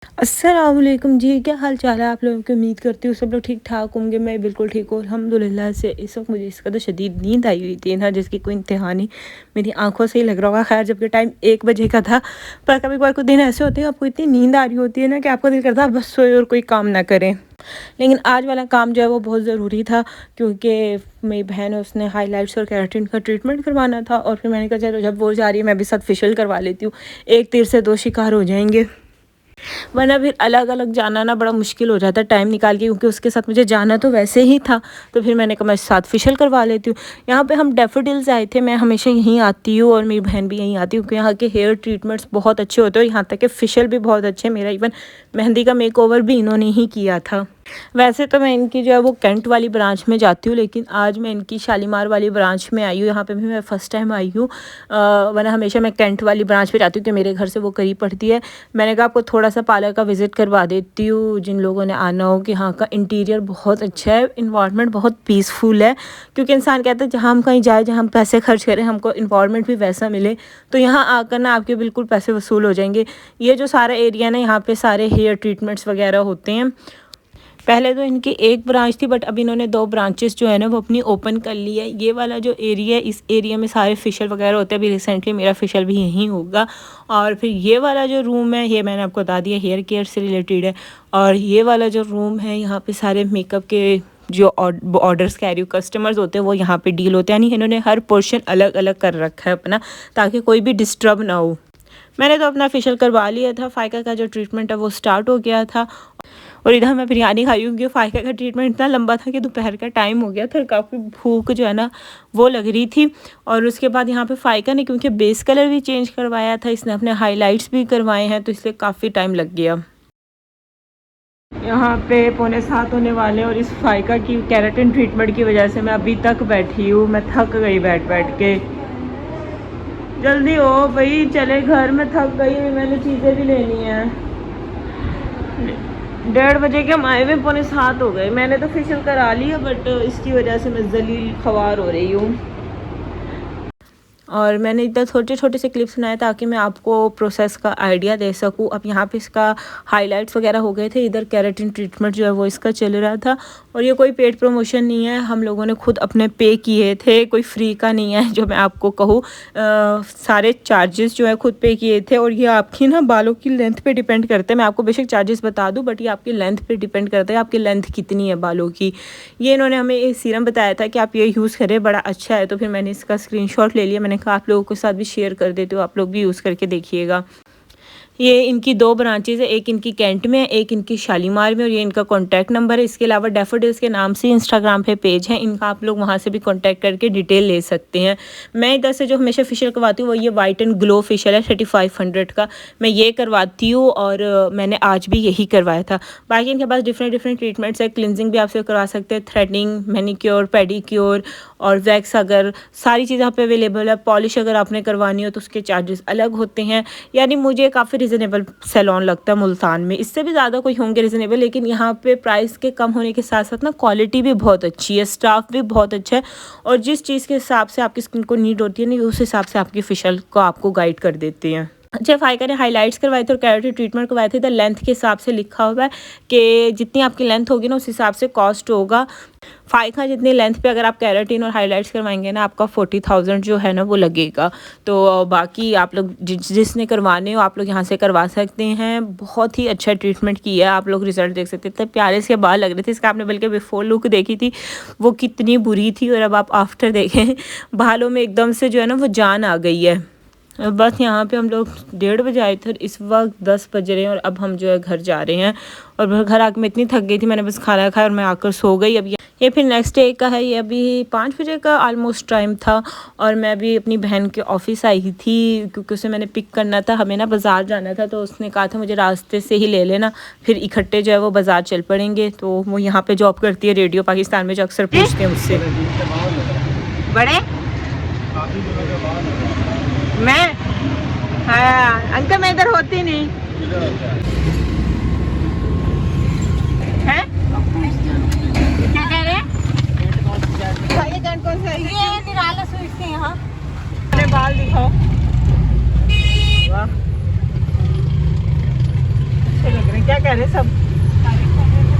अस्सलाम वालेकुम जी, क्या हाल चाल है आप लोगों की। उम्मीद करती हूँ सब लोग ठीक ठाक होंगे। मैं बिल्कुल ठीक हूँ अल्हम्दुलिल्लाह से। इस वक्त मुझे इस कदर शदीद नींद आई हुई थी ना, जिसकी कोई इंतहा नहीं। मेरी आंखों से ही लग रहा होगा। खैर, जबकि टाइम 1 बजे का था, पर कभी कभार कुछ दिन ऐसे होते हैं आपको इतनी नींद आ रही होती है ना कि आपको दिल करता है बस सोए और कोई काम ना करें। लेकिन आज वाला काम जो है वो बहुत ज़रूरी था, क्योंकि मेरी बहन है, उसने हाइलाइट्स और केराटिन का ट्रीटमेंट करवाना था। और फिर मैंने कहा चलो जब वो जा रही है मैं भी साथ फेशियल करवा लेती हूँ। एक तीर से दो शिकार हो जाएंगे, वरना फिर अलग अलग जाना ना बड़ा मुश्किल हो जाता है टाइम निकाल के, क्योंकि उसके साथ मुझे जाना तो वैसे ही था। तो फिर मैंने कहा मैं साथ फेशियल करवा लेती हूँ। यहाँ पे हम डैफोडिल्स आए थे, मैं हमेशा यहीं आती हूँ और मेरी बहन भी यहीं आती हूँ, क्योंकि यहाँ के हेयर ट्रीटमेंट्स बहुत अच्छे होते हैं और यहाँ तक कि फेशियल भी बहुत अच्छे हैं। मेरा इवन मेहंदी का मेकओवर भी इन्होंने ही किया था। वैसे तो मैं इनकी जो है वो कैंट वाली ब्रांच में जाती हूँ, लेकिन आज मैं इनकी शालीमार वाली ब्रांच में आई हूँ। यहाँ पे भी मैं फ़र्स्ट टाइम आई हूँ, वरना हमेशा मैं कैंट वाली ब्रांच पे जाती हूँ कि मेरे घर से वो करीब पड़ती है। मैंने कहा आपको थोड़ा सा पार्लर का विज़िट करवा देती हूँ, जिन लोगों ने आना हो, कि यहाँ का इंटीरियर बहुत अच्छा है, इन्वायरमेंट बहुत पीसफुल है। क्योंकि इंसान कहता है जहाँ हम कहीं जाए, जहाँ हम पैसे खर्च करें, हमको इन्वायरमेंट भी वैसा मिले, तो यहाँ आकर ना आपके बिल्कुल पैसे वसूल हो जाएंगे। ये जो सारा एरिया ना, यहाँ पे सारे हेयर ट्रीटमेंट्स वगैरह होते हैं। पहले तो इनकी एक ब्रांच थी, बट अब इन्होंने 2 ब्रांचेस जो है ना वो अपनी ओपन कर ली है। ये वाला जो एरिया है, इस एरिया में सारे फेशियल वगैरह होते हैं। अभी रिसेंटली मेरा फेशियल भी यहीं होगा। और फिर ये वाला जो रूम है, ये मैंने आपको बता दिया हेयर केयर से रिलेटेड है। और ये वाला जो रूम है, यहाँ पे सारे मेकअप के जो ऑर्डर्स कैरी कस्टमर्स होते हैं वो यहाँ पे डील होते हैं। यानी इन्होंने हर पोर्शन अलग अलग कर रखा है अपना, ताकि कोई भी डिस्टर्ब ना हो। मैंने तो अपना फेशियल करवा लिया था। फ़ायका का जो ट्रीटमेंट है वो स्टार्ट हो गया था, और इधर मैं बिरयानी खाई हूँ, क्योंकि फ़ायका का ट्रीटमेंट इतना लंबा था कि दोपहर का टाइम हो गया था, काफ़ी भूख जो है ना वो लग रही थी। और उसके बाद यहाँ पे फ़ायका ने क्योंकि बेस कलर भी चेंज करवाया था, इसने अपने हाइलाइट्स भी करवाए हैं, तो इसलिए काफ़ी टाइम लग गया। यहाँ पे 6:45 होने वाले हैं, और इस फ़ायका की केराटिन ट्रीटमेंट की वजह से मैं अभी तक बैठी हूँ। मैं थक गई बैठ बैठ के। जल्दी हो भाई, चले घर में, थक गई। मैंने चीज़ें भी लेनी है। 1:30 बजे के हम आए हुए, 6:45 हो गए। मैंने तो फेशियल करा लिया, बट इसकी वजह से मैं जलील ख्वार हो रही हूँ। और मैंने इतना छोटे छोटे से क्लिप्स बनाए ताकि मैं आपको प्रोसेस का आइडिया दे सकूँ। अब यहाँ पे इसका हाइलाइट्स वगैरह हो गए थे, इधर केराटिन ट्रीटमेंट जो है वो इसका चल रहा था। और ये कोई पेड प्रमोशन नहीं है, हम लोगों ने खुद अपने पे किए थे, कोई फ्री का नहीं है जो मैं आपको कहूँ। सारे चार्जेस जो है खुद पे किए थे। और ये आपकी ना बालों की लेंथ पे डिपेंड करते हैं। मैं आपको बेशक चार्जेस बता दूँ, बट ये आपकी लेंथ पे डिपेंड करता है, आपकी लेंथ कितनी है बालों की। ये इन्होंने हमें एक सीरम बताया था कि आप ये यूज़ करें, बड़ा अच्छा है। तो फिर मैंने इसका स्क्रीनशॉट ले लिया। मैंने कहा आप लोगों के साथ भी शेयर कर देती हूँ, आप लोग भी यूज़ करके देखिएगा। ये इनकी 2 ब्रांचेज़ है, एक इनकी कैंट में है, एक इनकी शालीमार में, और ये इनका कॉन्टैक्ट नंबर है। इसके अलावा डैफोडिल्स के नाम से इंस्टाग्राम पे पेज है इनका, आप लोग वहाँ से भी कॉन्टैक्ट करके डिटेल ले सकते हैं। मैं इधर से जो हमेशा फेशियल करवाती हूँ वो ये वाइट एंड ग्लो फेशियल है 3500 का, मैं ये करवाती हूँ। और मैंने आज भी यही करवाया था। बाकी इनके पास डिफरेंट ट्रीटमेंट्स है। क्लिनजिंग भी आपसे करवा सकते हैं, थ्रेडिंग, मैनिक्योर, पेडिक्योर और वैक्स, अगर सारी चीज़ यहाँ पे अवेलेबल है। पॉलिश अगर आपने करवानी हो तो उसके चार्जेस अलग होते हैं। यानी मुझे काफ़ी रिजनेबल सैलून लगता है मुल्तान में। इससे भी ज़्यादा कोई होंगे रिजनेबल, लेकिन यहाँ पे प्राइस के कम होने के साथ साथ ना क्वालिटी भी बहुत अच्छी है, स्टाफ भी बहुत अच्छा है। और जिस चीज़ के हिसाब से आपकी स्किन को नीड होती है ना, उस हिसाब से आपकी फेशियल को आपको गाइड कर देते हैं। अच्छा, फ़ायका ने हाइलाइट्स करवाए थे और केराटिन ट्रीटमेंट करवाए थे। तो लेंथ के हिसाब से लिखा हुआ है कि जितनी आपकी लेंथ होगी ना उस हिसाब से कॉस्ट होगा। फ़ायका जितनी लेंथ पे अगर आप केराटिन और हाइलाइट्स करवाएंगे ना, आपका 40,000 जो है ना वो लगेगा। तो बाकी आप लोग जिसने करवाने हो आप लोग यहाँ से करवा सकते हैं। बहुत ही अच्छा ट्रीटमेंट किया है, आप लोग रिजल्ट देख सकते हैं। इतने प्यारे से बाल लग रहे थे। इसका आपने बल्कि बिफोर लुक देखी थी वो कितनी बुरी थी, और अब आप आफ्टर देखें बालों में एकदम से जो है ना वो जान आ गई है। बस यहाँ पे हम लोग 1:30 बजे आए थे, इस वक्त 10 बज रहे हैं, और अब हम जो है घर जा रहे हैं। और घर आकर मैं इतनी थक गई थी, मैंने बस खाना खाया और मैं आकर सो गई। अब ये फिर नेक्स्ट डे का है। ये अभी 5 बजे का ऑलमोस्ट टाइम था, और मैं अभी अपनी बहन के ऑफिस आई थी, क्योंकि उसे मैंने पिक करना था। हमें ना बाज़ार जाना था, तो उसने कहा था मुझे रास्ते से ही ले लेना, फिर इकट्ठे जो है वो बाज़ार चल पड़ेंगे। तो वो यहाँ पे जॉब करती है रेडियो पाकिस्तान में, जो अक्सर पूछते हैं मुझसे। बड़े मैं हाँ अंकल, मैं इधर होती नहीं है। क्या कह रहे हैं? ये कैंट कौन सा है? ये निराला स्वीट्स के यहाँ। अरे बाल दिखाओ, वाह अच्छे लग रहे हैं। कह रहे सब?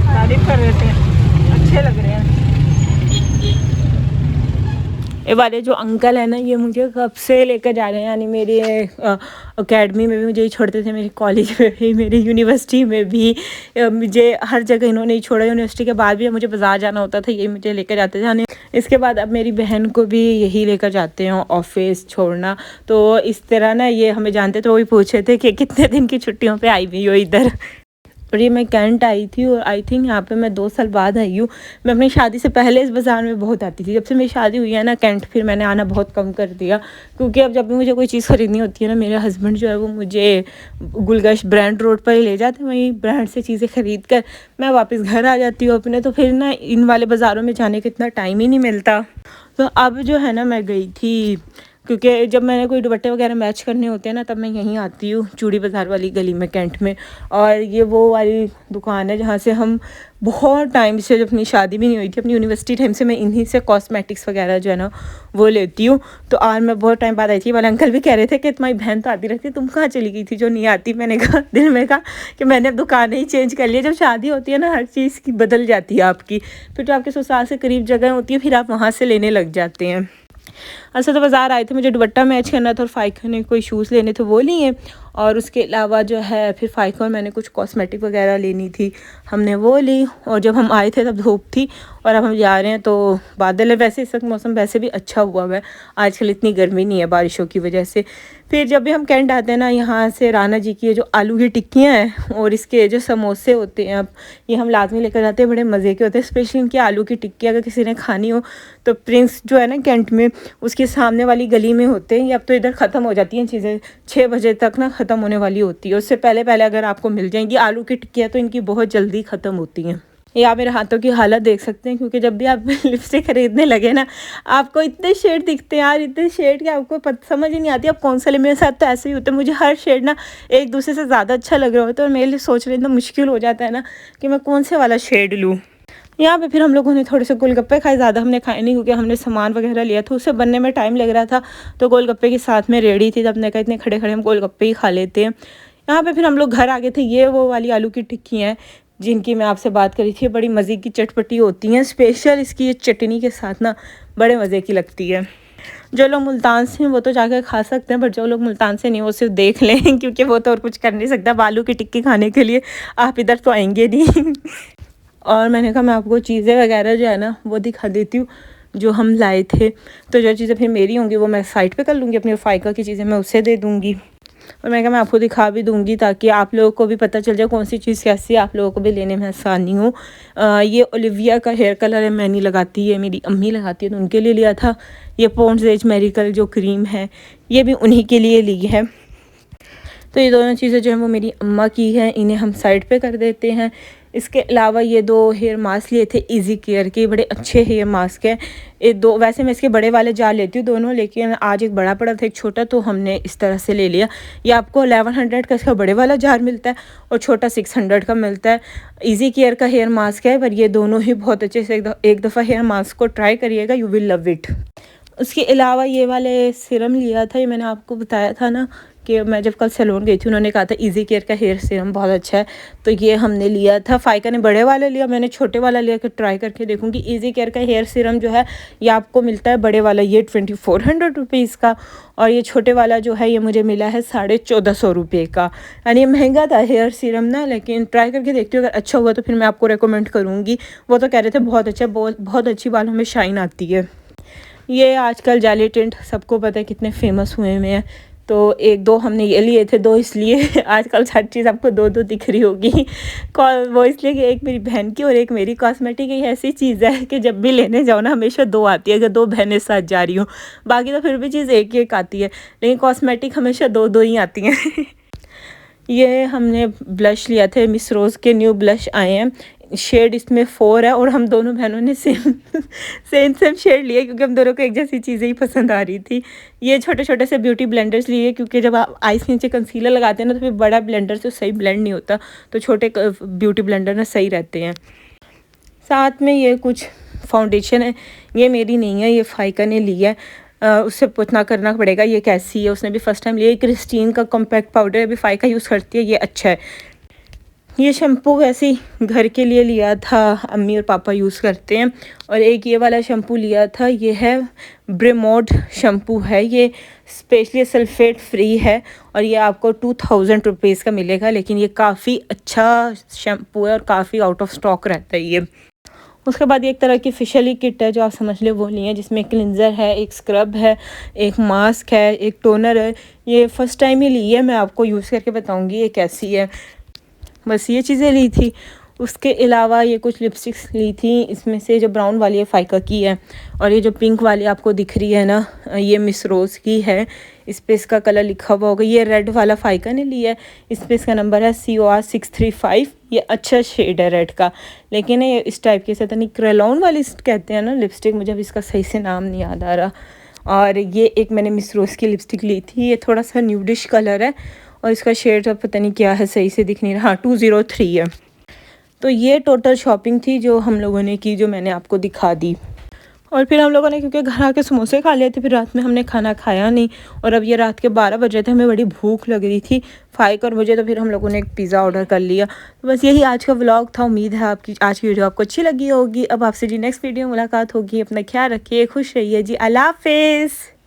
तारीफ कर रहे थे, अच्छे लग रहे हैं। ये वाले जो अंकल है ना, ये मुझे कब से लेकर जा रहे हैं, यानी मेरे अकेडमी में भी मुझे ही छोड़ते थे, मेरे कॉलेज में भी, मेरी यूनिवर्सिटी में भी, मुझे हर जगह इन्होंने ही छोड़ा। यूनिवर्सिटी के बाद भी मुझे बाज़ार जाना होता था, यही मुझे लेकर जाते थे। यानी इसके बाद अब मेरी बहन को भी यही लेकर जाते हैं ऑफिस छोड़ना। तो इस तरह ना ये हमें जानते, तो वही पूछे थे कि कितने दिन की छुट्टियों पर आई हुई हो इधर। और ये मैं कैंट आई थी, और आई थिंक यहाँ पे मैं 2 साल बाद आई हूँ। मैं अपनी शादी से पहले इस बाज़ार में बहुत आती थी। जब से मेरी शादी हुई है ना कैंट, फिर मैंने आना बहुत कम कर दिया, क्योंकि अब जब भी मुझे कोई चीज़ ख़रीदनी होती है ना, मेरे हस्बैंड जो है वो मुझे गुलगश ब्रांड रोड पर ही ले जाते हैं। वहीं ब्रांड से चीज़ें ख़रीद कर मैं वापस घर आ जाती हूँ अपने। तो फिर ना इन वाले बाज़ारों में जाने का इतना टाइम ही नहीं मिलता। तो अब जो है ना मैं गई थी, क्योंकि जब मैंने कोई दुपट्टे वगैरह मैच करने होते हैं ना, तब मैं यहीं आती हूँ चूड़ी बाज़ार वाली गली में कैंट में। और ये वो वाली दुकान है जहाँ से हम बहुत टाइम से, जब अपनी शादी भी नहीं हुई थी, अपनी यूनिवर्सिटी टाइम से मैं इन्हीं से कॉस्मेटिक्स वगैरह जो है ना वो लेती हूँ। तो आज मैं बहुत टाइम बाद आई थी। वाले अंकल भी कह रहे थे कि तुम्हारी बहन तो आती रहती, तुम कहाँ चली गई थी जो नहीं आती? मैंने कहा, दिल में कहा कि मैंने अब दुकान ही चेंज कर लिया। जब शादी होती है ना, हर चीज़ की बदल जाती है आपकी। फिर जो आपके ससुराल से करीब जगह होती है, फिर आप वहाँ से लेने लग जाते हैं। अच्छा, तो बाज़ार आए थे, मुझे दुपट्टा मैच करना था और फ़ाइका ने कोई शूज़ लेने थे, वो लिए। और उसके अलावा जो है फिर फ़ाइका और मैंने कुछ कॉस्मेटिक वगैरह लेनी थी, हमने वो ली। और जब हम आए थे तब धूप थी, और अब हम जा रहे हैं तो बादल है। वैसे इस वक्त मौसम वैसे भी अच्छा हुआ है, आजकल इतनी गर्मी नहीं है बारिशों की वजह से। फिर जब भी हम कैंट आते हैं ना, यहाँ से राना जी की जो आलू की टिक्कियाँ हैं और इसके जो समोसे होते हैं, अब ये हम लाजमी लेकर जाते हैं, बड़े मज़े के होते हैं। स्पेशली इनकी आलू की टिक्की अगर किसी ने खानी हो तो प्रिंस जो है ना कैंट में, उसके सामने वाली गली में होते हैं। ये अब तो इधर ख़त्म हो जाती हैं चीज़ें, 6 बजे तक ना ख़त्म होने वाली होती है। उससे पहले पहले अगर आपको मिल जाएंगी आलू की टिक्कियाँ, तो इनकी बहुत जल्दी ख़त्म होती हैं। ये आप मेरे हाथों की हालत देख सकते हैं, क्योंकि जब भी आप लिपस्टिक खरीदने लगे ना, आपको इतने शेड दिखते हैं यार, इतने शेड के आपको समझ ही नहीं आती आप कौन सा ले। मेरे साथ तो ऐसे ही होता है, मुझे हर शेड ना एक दूसरे से ज़्यादा अच्छा लग रहा होता है, और मेरे लिए सोचना इतना मुश्किल हो जाता है ना कि मैं कौन से वाला शेड लूँ। यहाँ पे फिर हम लोगों ने थोड़े से गोलगप्पे खाए, ज़्यादा हमने खाए नहीं, क्योंकि हमने सामान वगैरह लिया था, उसे बनने में टाइम लग रहा था। तो गोलगप्पे के साथ में रेडी थी, तब ने कहा इतने खड़े खड़े हम गोलगप्पे ही खा लेते हैं। यहाँ पे फिर हम लोग घर आ गए थे। ये वो वाली आलू की टिक्की हैं जिनकी मैं आपसे बात करी थी, बड़ी मज़े की चटपटी होती हैं। स्पेशल इसकी ये चटनी के साथ ना बड़े मज़े की लगती है। जो लोग मुल्तान से हैं वो तो जाकर खा सकते हैं, बट जो लोग मुल्तान से नहीं वो सिर्फ देख लें, क्योंकि वो तो और कुछ कर नहीं सकता। आलू की टिक्की खाने के लिए आप इधर तो आएंगे नहीं। और मैंने कहा मैं आपको चीज़ें वगैरह जो है ना वो दिखा देती हूँ जो हम लाए थे। तो जो चीज़ें फिर मेरी होंगी वो मैं साइड पे कर लूँगी, अपनी फ़ाइका की चीज़ें मैं उसे दे दूँगी। और मैंने कहा मैं आपको दिखा भी दूँगी, ताकि आप लोगों को भी पता चल जाए कौन सी चीज़ कैसी है, आप लोगों को भी लेने में आसानी हो। ये ओलिविया का हेयर कलर है, मैं नहीं लगाती है, मेरी अम्मी लगाती है, तो उनके लिए लिया था। ये पॉन्ड्स एज मेरिकल जो क्रीम है, ये भी उन्हीं के लिए ली है। तो ये दोनों चीज़ें जो हैं वो मेरी अम्मा की हैं, इन्हें हम साइड पे कर देते हैं। इसके अलावा ये 2 हेयर मास्क लिए थे इजी केयर के, बड़े अच्छे हेयर मास्क हैं ये 2। वैसे मैं इसके बड़े वाले जार लेती हूँ दोनों, लेकिन आज एक बड़ा पड़ा था एक छोटा, तो हमने इस तरह से ले लिया। ये आपको 1100 का इसका बड़े वाला जार मिलता है, और छोटा 600 का मिलता है। इजी केयर का हेयर मास्क है, पर ये दोनों ही बहुत अच्छे से एक दफ़ा हेयर मास्क को ट्राई करिएगा, यू विल लव इट। उसके अलावा ये वाले सीरम लिया था, ये मैंने आपको बताया था ना कि मैं जब कल सैलून गई थी, उन्होंने कहा था इजी केयर का हेयर सीरम बहुत अच्छा है, तो ये हमने लिया था। फ़ाइका ने बड़े वाला लिया, मैंने छोटे वाला लिया कि ट्राई करके देखूँगी। इजी केयर का हेयर सीरम जो है ये आपको मिलता है बड़े वाला ये 2400 रुपीज़ का, और ये छोटे वाला जो है ये मुझे मिला है 1450 रुपये का। यानी महंगा था हेयर सीरम ना, लेकिन ट्राई करके देखती हूँ, अगर अच्छा हुआ तो फिर मैं आपको रिकमेंड करूँगी। वो तो कह रहे थे बहुत अच्छा, बहुत अच्छी बालों में शाइन आती है। ये आजकल जाली टिंट सबको पता है कितने फेमस हुए हुए हैं, तो 1-2 हमने ये लिए थे, 2 इसलिए आजकल हर चीज़ आपको 2-2 दिख रही होगी। वो इसलिए कि एक मेरी बहन की और एक मेरी कॉस्मेटिक ही ऐसी चीज़ है कि जब भी लेने जाओ ना हमेशा 2 आती है, अगर 2 बहनें साथ जा रही हूँ। बाकी तो फिर भी चीज़ एक ही एक आती है, लेकिन कॉस्मेटिक हमेशा 2-2 ही आती हैं। ये हमने ब्लश लिया था, मिस रोज़ के न्यू ब्लश आए हैं, शेड इसमें 4 है, और हम दोनों बहनों ने सेम शेड लिए, क्योंकि हम दोनों को एक जैसी चीज़ें ही पसंद आ रही थी। ये छोटे छोटे से ब्यूटी ब्लेंडर्स लिए, क्योंकि जब आप आइस के नीचे कंसीलर लगाते हैं ना, तो फिर बड़ा ब्लेंडर से सही ब्लेंड नहीं होता, तो छोटे ब्यूटी ब्लेंडर ना सही रहते हैं। साथ में ये कुछ फाउंडेशन है, ये मेरी नहीं है, ये फ़ाइका ने ली है। उससे पूछना करना पड़ेगा ये कैसी है, उसने भी फ़र्स्ट टाइम लिया। क्रिस्टीन का कॉम्पैक्ट पाउडर अभी फ़ाइका यूज़ करती है, ये अच्छा है। ये शैम्पू वैसे ही घर के लिए लिया था, अम्मी और पापा यूज़ करते हैं। और एक ये वाला शैम्पू लिया था, ये है ब्रेमोड शैम्पू है, ये स्पेशली सल्फेट फ्री है और ये आपको 2000 रुपीज़ का मिलेगा। लेकिन ये काफ़ी अच्छा शैम्पू है और काफ़ी आउट ऑफ स्टॉक रहता है ये। उसके बाद एक तरह की फिशली किट है जो आप समझ ले वो ली है, जिसमें क्लिनज़र है, एक स्क्रब है, एक मास्क है, एक टोनर है। ये फ़र्स्ट टाइम ही ली है, मैं आपको यूज़ करके बताऊँगी ये कैसी है। बस ये चीज़ें ली थी। उसके अलावा ये कुछ लिपस्टिक्स ली थी, इसमें से जो ब्राउन वाली है फ़ाइका की है और ये जो पिंक वाली आपको दिख रही है ना, ये मिस रोज़ की है। इस पे इसका कलर लिखा हुआ होगा। ये रेड वाला फ़ाइका ने लिया है, इस पे इसका नंबर है COR635। ये अच्छा शेड है रेड का, लेकिन ये इस टाइप के से नहीं, क्रेलॉन वाली कहते हैं ना लिपस्टिक, मुझे अब इसका सही से नाम नहीं याद आ रहा। और ये एक मैंने मिस रोज़ की लिपस्टिक ली थी, ये थोड़ा सा न्यूडिश कलर है और इसका शेड अब पता नहीं क्या है, सही से दिख नहीं रहा। हाँ, 203 है। तो ये टोटल शॉपिंग थी जो हम लोगों ने की, जो मैंने आपको दिखा दी। और फिर हम लोगों ने क्योंकि घर आके समोसे खा लिए थे, फिर रात में हमने खाना खाया नहीं और अब ये रात के 12 बजे थे, हमें बड़ी भूख लग रही थी 5 और मुझे, तो फिर हम लोगों ने एक पिज़्ज़ा ऑर्डर कर लिया। तो बस यही आज का व्लॉग था। उम्मीद है आपकी आज की वीडियो आपको अच्छी लगी होगी। अब आपसे जी नेक्स्ट वीडियो मुलाकात होगी। अपना ख्याल रखिए, खुश रहिए जी। अल्लाह हाफ़िज़।